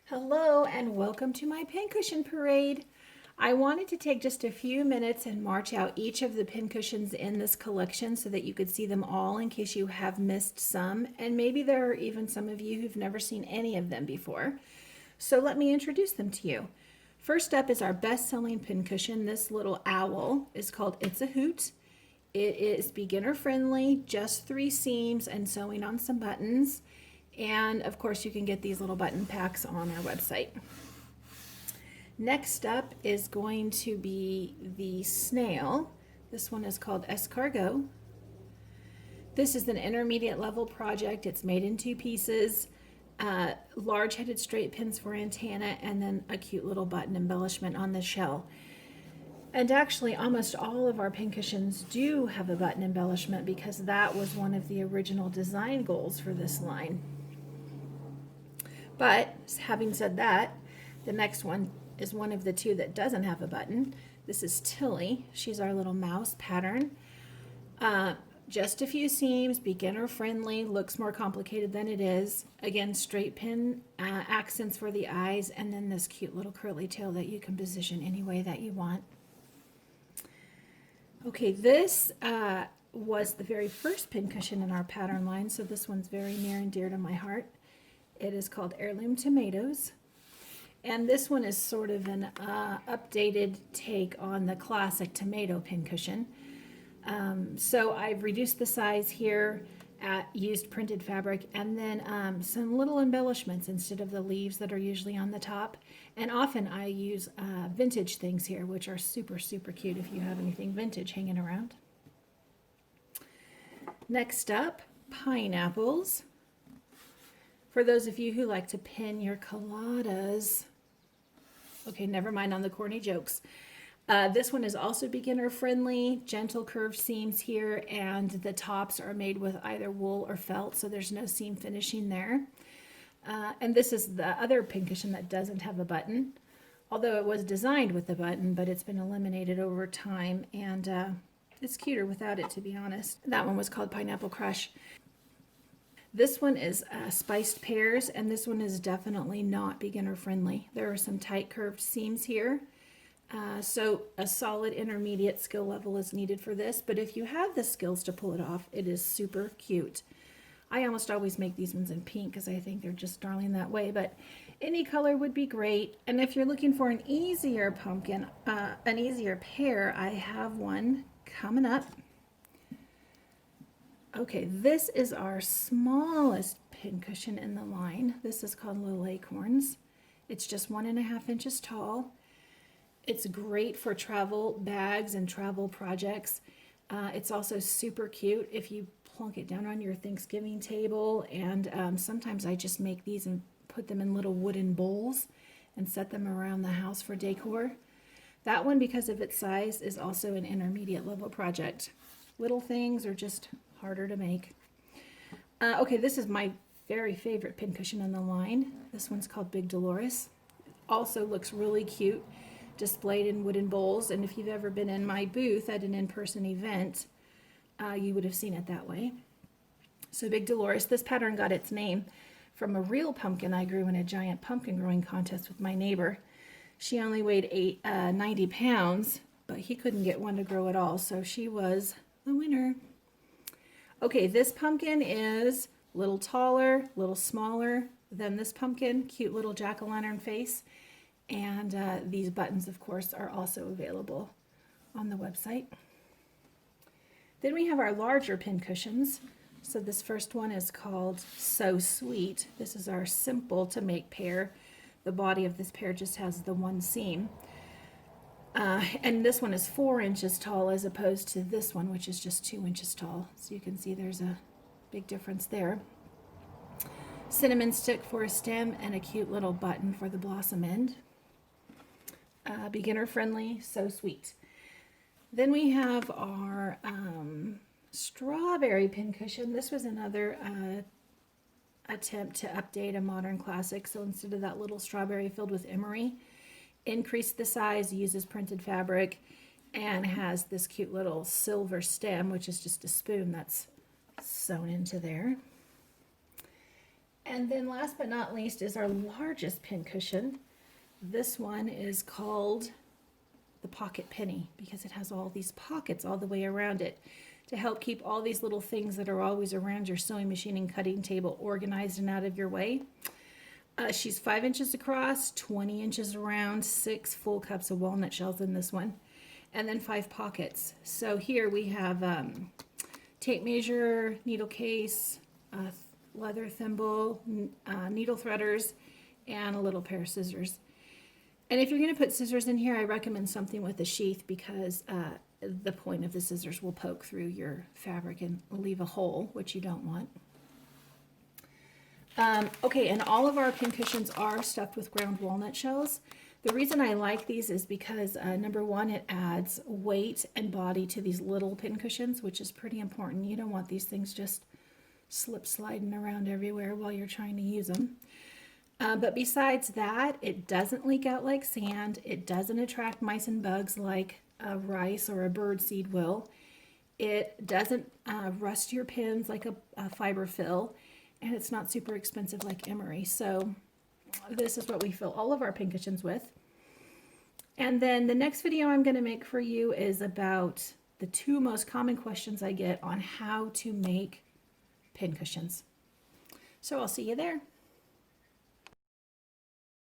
Hello and welcome to my Pincushion Parade. I wanted to take just a few minutes and march out each of the pincushions in this collection so that you could see them all in case you have missed some, and maybe there are even some of you who've never seen any of them before. So let me introduce them to you. First up is our best-selling pincushion. This little owl is called It's a Hoot. It is beginner friendly, just 3 seams and sewing on some buttons. And of course you can get these little button packs on our website. Next up is going to be the Snail. This one is called Escargot. This is an intermediate level project. It's made in 2 pieces, large headed straight pins for antenna, and then a cute little button embellishment on the shell. And actually almost all of our pincushions do have a button embellishment because that was one of the original design goals for this line. But having said that, the next one is one of the 2 that doesn't have a button. This is Tilly. She's our little mouse pattern. Just a few seams, beginner friendly, looks more complicated than it is. Again, straight pin accents for the eyes, and then this cute little curly tail that you can position any way that you want. Okay, this was the very first pincushion in our pattern line, so this one's very near and dear to my heart. It is called Heirloom Tomatoes, and this one is sort of an updated take on the classic tomato pincushion. So I've reduced the size here, used printed fabric, and then some little embellishments instead of the leaves that are usually on the top. And often I use vintage things here, which are super, super cute if you have anything vintage hanging around. Next up, pineapples. For those of you who like to pin your colladas, okay, never mind on the corny jokes. This one is also beginner friendly, gentle curved seams here, and the tops are made with either wool or felt, so there's no seam finishing there. And this is the other pincushion that doesn't have a button, although it was designed with a button, but it's been eliminated over time, and it's cuter without it, to be honest. That one was called Pineapple Crush. This one is spiced pears, and this one is definitely not beginner friendly. There are some tight curved seams here, so a solid intermediate skill level is needed for this, but if you have the skills to pull it off, it is super cute. I almost always make these ones in pink because I think they're just darling that way, but any color would be great. And if you're looking for an easier pumpkin, an easier pear, I have one coming up. Okay, this is our smallest pincushion in the line. This is called Little Acorns. It's just 1.5 inches tall. It's great for travel bags and travel projects. It's also super cute if you plunk it down on your Thanksgiving table, and sometimes I just make these and put them in little wooden bowls and set them around the house for decor. That one, because of its size, is also an intermediate level project. Little things are just harder to make. Okay, this is my very favorite pincushion in the line. This one's called Big Dolores. Also looks really cute, displayed in wooden bowls, and if you've ever been in my booth at an in-person event, you would have seen it that way. So Big Dolores, this pattern got its name from a real pumpkin I grew in a giant pumpkin growing contest with my neighbor. She only weighed 90 pounds, but he couldn't get one to grow at all, so she was the winner. Okay, this pumpkin is a little taller, a little smaller than this pumpkin, cute little jack-o'-lantern face, and these buttons, of course, are also available on the website. Then we have our larger pincushions. So this first one is called So Sweet. This is our simple to make pear. The body of this pear just has the 1 seam. And this one is 4 inches tall as opposed to this one, which is just 2 inches tall. So you can see there's a big difference there. Cinnamon stick for a stem and a cute little button for the blossom end. Beginner friendly, So Sweet. Then we have our strawberry pincushion. This was another attempt to update a modern classic. So instead of that little strawberry filled with emery, increased the size, uses printed fabric, and has this cute little silver stem, which is just a spoon that's sewn into there. And then last but not least is our largest pincushion. This one is called the Pocket Penny because it has all these pockets all the way around it to help keep all these little things that are always around your sewing machine and cutting table organized and out of your way. She's 5 inches across, 20 inches around, 6 full cups of walnut shells in this one, and then 5 pockets. So here we have tape measure, needle case, leather thimble, needle threaders, and a little pair of scissors. And if you're going to put scissors in here, I recommend something with a sheath because the point of the scissors will poke through your fabric and leave a hole, which you don't want. Okay, and all of our pincushions are stuffed with ground walnut shells. The reason I like these is because number one, it adds weight and body to these little pincushions, which is pretty important. You don't want these things just slip sliding around everywhere while you're trying to use them. But besides that, it doesn't leak out like sand. It doesn't attract mice and bugs like a rice or a bird seed will. It doesn't rust your pins like a fiber fill. And it's not super expensive like emery. So this is what we fill all of our pincushions with. And then the next video I'm going to make for you is about the 2 most common questions I get on how to make pincushions. So I'll see you there.